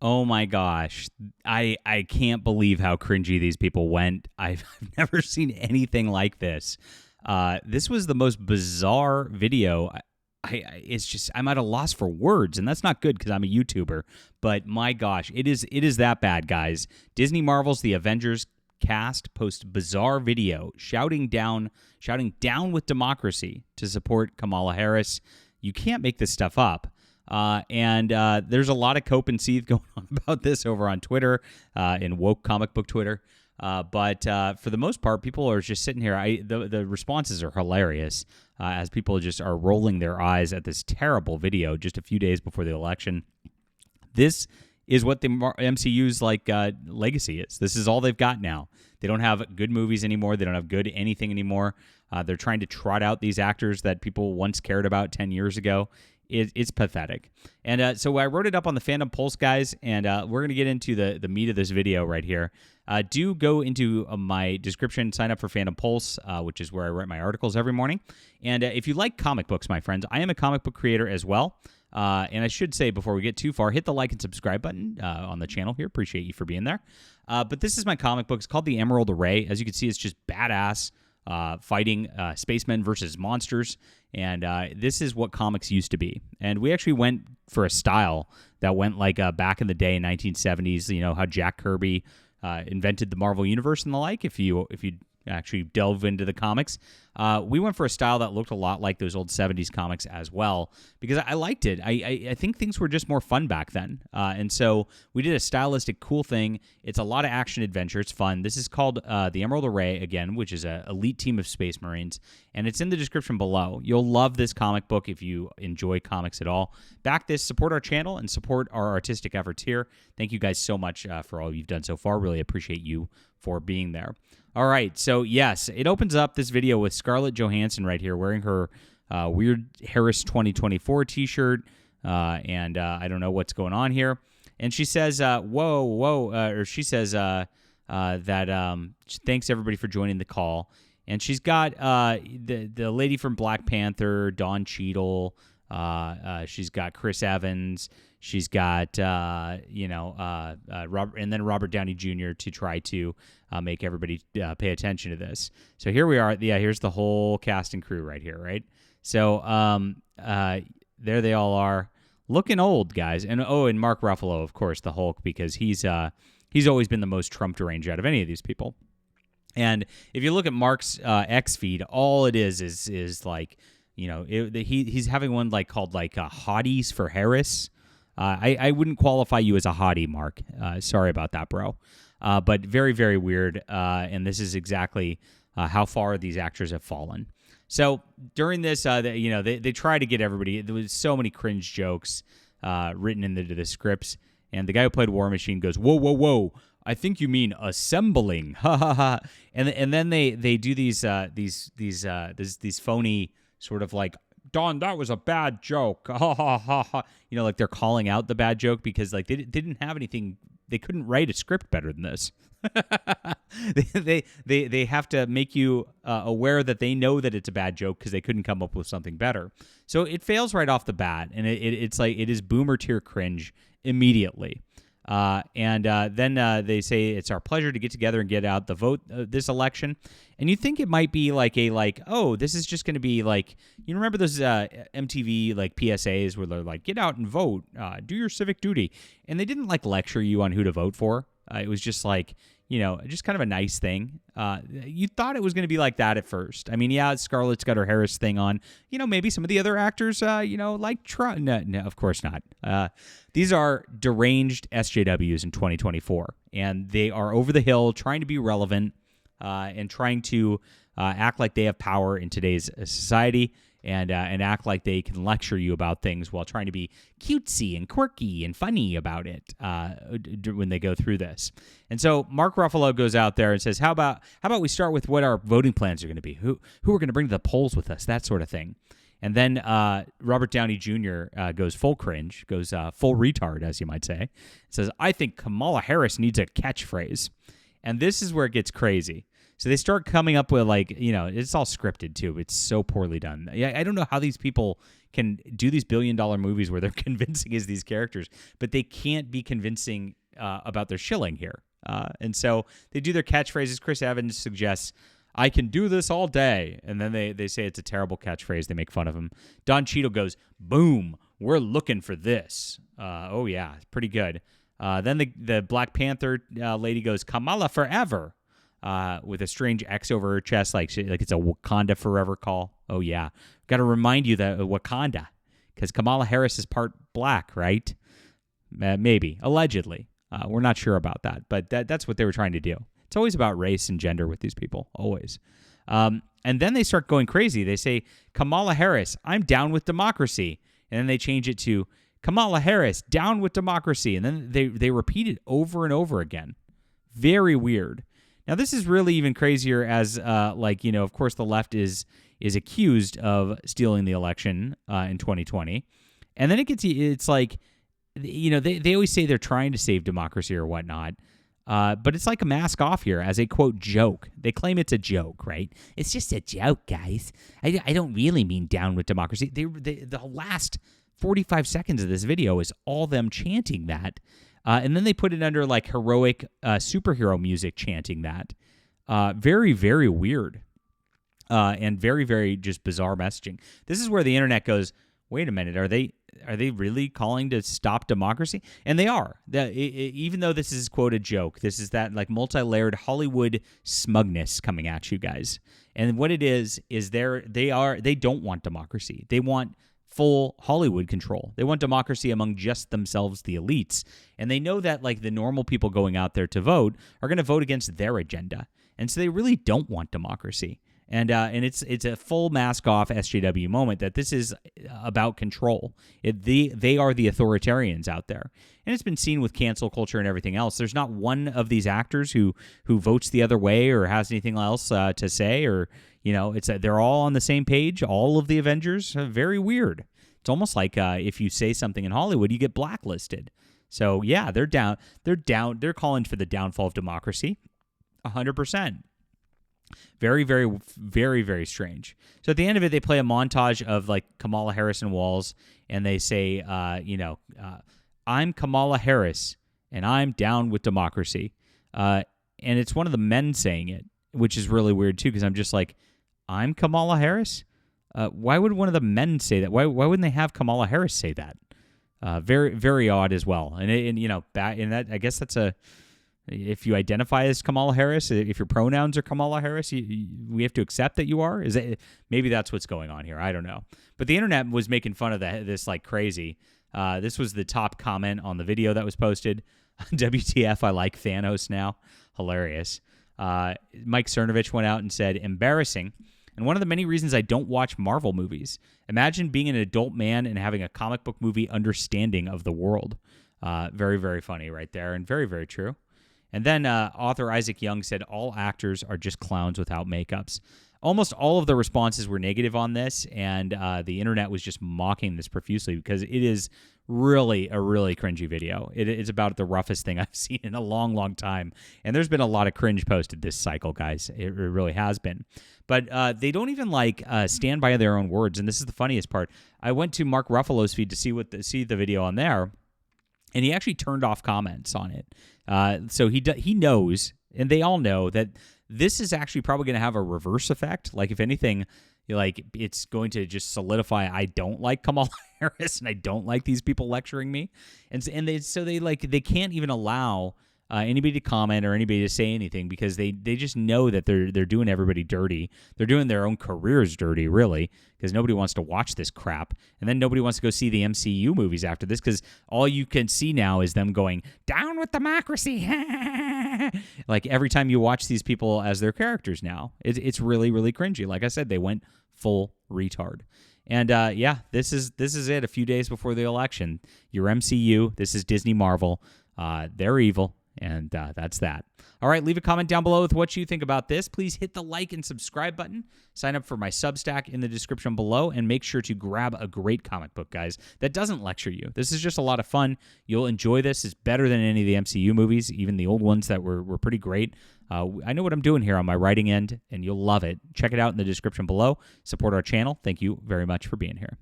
Oh my gosh. I can't believe how cringy these people went. I've never seen anything like this. This was the most bizarre video. It's just I'm at a loss for words, and that's not good because I'm a YouTuber. But my gosh, it is that bad, guys. Disney Marvel's The Avengers cast post bizarre video shouting down with democracy to support Kamala Harris. You can't make this stuff up. And there's a lot of cope and seethe going on about this over on Twitter, in woke comic book Twitter. But for the most part, people are just sitting here. The responses are hilarious as people just are rolling their eyes at this terrible video just a few days before the election. This is what the MCU's legacy is. This is all they've got now. They don't have good movies anymore. They don't have good anything anymore. They're trying to trot out these actors that people once cared about 10 years ago. It's pathetic. And so I wrote it up on the Fandom Pulse, guys, and we're going to get into the meat of this video right here. Do go into my description, sign up for Fandom Pulse, which is where I write my articles every morning. And if you like comic books, my friends, I am a comic book creator as well. And I should say, before we get too far, hit the like and subscribe button on the channel here. Appreciate you for being there. But this is my comic book. It's called The Emerald Array. As you can see, it's just badass fighting spacemen versus monsters. And this is what comics used to be. And we actually went for a style that went back in the day in 1970s, you know, how Jack Kirby invented the Marvel Universe and the like, if you actually delve into the comics. We went for a style that looked a lot like those old 70s comics as well, because I liked it. I think things were just more fun back then. And so we did a stylistic cool thing. It's a lot of action adventure. It's fun. This is called The Emerald Array, again, which is an elite team of Space Marines. And it's in the description below. You'll love this comic book if you enjoy comics at all. Back this, support our channel, and support our artistic efforts here. Thank you guys so much for all you've done so far. Really appreciate you for being there. All right, so yes, it opens up this video with Scarlett Johansson right here wearing her weird Harris 2024 t-shirt, and I don't know what's going on here. And she says, or she says that thanks everybody for joining the call. And she's got the lady from Black Panther, Don Cheadle. She's got Chris Evans. She's got Robert, and then Robert Downey Jr. to try to make everybody pay attention to this. So here we are. Yeah, here's the whole cast and crew right here, right? So there they all are, looking old, guys. And and Mark Ruffalo, of course, the Hulk, because he's always been the most Trump deranged out of any of these people. And if you look at Mark's X feed, all it is like, you know, he's having one called Hotties for Harris. I wouldn't qualify you as a hottie, Mark. Sorry about that, bro. But very, very weird. And this is exactly how far these actors have fallen. So during this, they try to get everybody. There was so many cringe jokes written into the scripts. And the guy who played War Machine goes, "Whoa, whoa, whoa! I think you mean assembling." Ha ha ha! And then they do these phony sort of Don, that was a bad joke. Ha ha ha ha. You know, they're calling out the bad joke because they didn't have anything. They couldn't write a script better than this. they have to make you aware that they know that it's a bad joke because they couldn't come up with something better. So it fails right off the bat, and it is boomer tier cringe immediately. And then they say it's our pleasure to get together and get out the vote this election. And you think it might be this is just going to be you remember those MTV PSAs where they're get out and vote, do your civic duty. And they didn't lecture you on who to vote for. It was just just kind of a nice thing. You thought it was going to be like that at first. I mean, yeah, Scarlett's got her Harris thing on. Maybe some of the other actors, like Trump. No, of course not. These are deranged SJWs in 2024, and they are over the hill trying to be relevant and trying to act like they have power in today's society. And act like they can lecture you about things while trying to be cutesy and quirky and funny about it when they go through this. And so Mark Ruffalo goes out there and says, "How about we start with what our voting plans are going to be? Who we're going to bring to the polls with us? That sort of thing." And then Robert Downey Jr. Goes full cringe, goes full retard, as you might say. Says, "I think Kamala Harris needs a catchphrase." And this is where it gets crazy. So they start coming up with like, it's all scripted too. It's so poorly done. I don't know how these people can do these billion-dollar movies where they're convincing as these characters, but they can't be convincing about their shilling here. And so they do their catchphrases. Chris Evans suggests, "I can do this all day." And then they say it's a terrible catchphrase. They make fun of him. Don Cheadle goes, "Boom, we're looking for this." Oh, yeah, pretty good. Then the Black Panther lady goes, "Kamala forever," with a strange X over her chest, like it's a Wakanda forever call. Oh, yeah. Got to remind you that Wakanda, because Kamala Harris is part black, right? Maybe. Allegedly. We're not sure about that, but that's what they were trying to do. It's always about race and gender with these people, always. And then they start going crazy. They say, "Kamala Harris, I'm down with democracy." And then they change it to, "Kamala Harris, down with democracy." And then they repeat it over and over again. Very weird. Now, this is really even crazier as, of course, the left is accused of stealing the election in 2020. And then it's like, they always say they're trying to save democracy or whatnot. But it's like a mask off here as a, quote, joke. They claim it's a joke, right? It's just a joke, guys. I don't really mean down with democracy. The last 45 seconds of this video is all them chanting that. And then they put it under like heroic superhero music chanting that. Very, very weird. And very, very just bizarre messaging. This is where the internet goes, wait a minute, are they really calling to stop democracy? And they are. Even though this is, quote, a joke, this is that like multi-layered Hollywood smugness coming at you guys. And what it is they don't want democracy. They want full Hollywood control. They want democracy among just themselves, the elites. And they know that like the normal people going out there to vote are going to vote against their agenda. And so they really don't want democracy. And it's a full mask off SJW moment that this is about control. They are the authoritarians out there, and it's been seen with cancel culture and everything else. There's not one of these actors who votes the other way or has anything else to say, or they're all on the same page. All of the Avengers, very weird. It's almost like if you say something in Hollywood, you get blacklisted. So yeah, they're down. They're calling for the downfall of democracy, 100%. Very, very, very, very strange. So at the end of it, they play a montage of like Kamala Harris and walls, and they say, "I'm Kamala Harris, and I'm down with democracy." And it's one of the men saying it, which is really weird too, because I'm just like, "I'm Kamala Harris." Why would one of the men say that? Why wouldn't they have Kamala Harris say that? Very, very odd as well. And that I guess that's a. If you identify as Kamala Harris, if your pronouns are Kamala Harris, we have to accept that you are? Maybe that's what's going on here. I don't know. But the internet was making fun of this like crazy. This was the top comment on the video that was posted. WTF, I like Thanos now. Hilarious. Mike Cernovich went out and said, "Embarrassing. And one of the many reasons I don't watch Marvel movies. Imagine being an adult man and having a comic book movie understanding of the world." Very, very funny right there, and very, very true. And then author Isaac Young said, "All actors are just clowns without makeups." Almost all of the responses were negative on this, and the internet was just mocking this profusely because it is really a really cringy video. It's about the roughest thing I've seen in a long, long time. And there's been a lot of cringe posted this cycle, guys. It really has been. But they don't even stand by their own words. And this is the funniest part. I went to Mark Ruffalo's feed to see the video on there, and he actually turned off comments on it. So he knows, and they all know, that this is actually probably going to have a reverse effect. Like, if anything, it's going to just solidify I don't like Kamala Harris and I don't like these people lecturing me. And they can't even allow anybody to comment or anybody to say anything because they just know that they're doing everybody dirty. They're doing their own careers dirty, really, because nobody wants to watch this crap. And then nobody wants to go see the MCU movies after this because all you can see now is them going, "Down with democracy." Like, every time you watch these people as their characters now, it's really, really cringy. Like I said, they went full retard. And this is it. A few days before the election, your MCU. This is Disney Marvel. They're evil. And that's that. All right, leave a comment down below with what you think about this. Please hit the like and subscribe button. Sign up for my Substack in the description below, and make sure to grab a great comic book, guys, that doesn't lecture you. This is just a lot of fun. You'll enjoy this. It's better than any of the MCU movies, even the old ones that were pretty great. I know what I'm doing here on my writing end, and you'll love it. Check it out in the description below. Support our channel. Thank you very much for being here.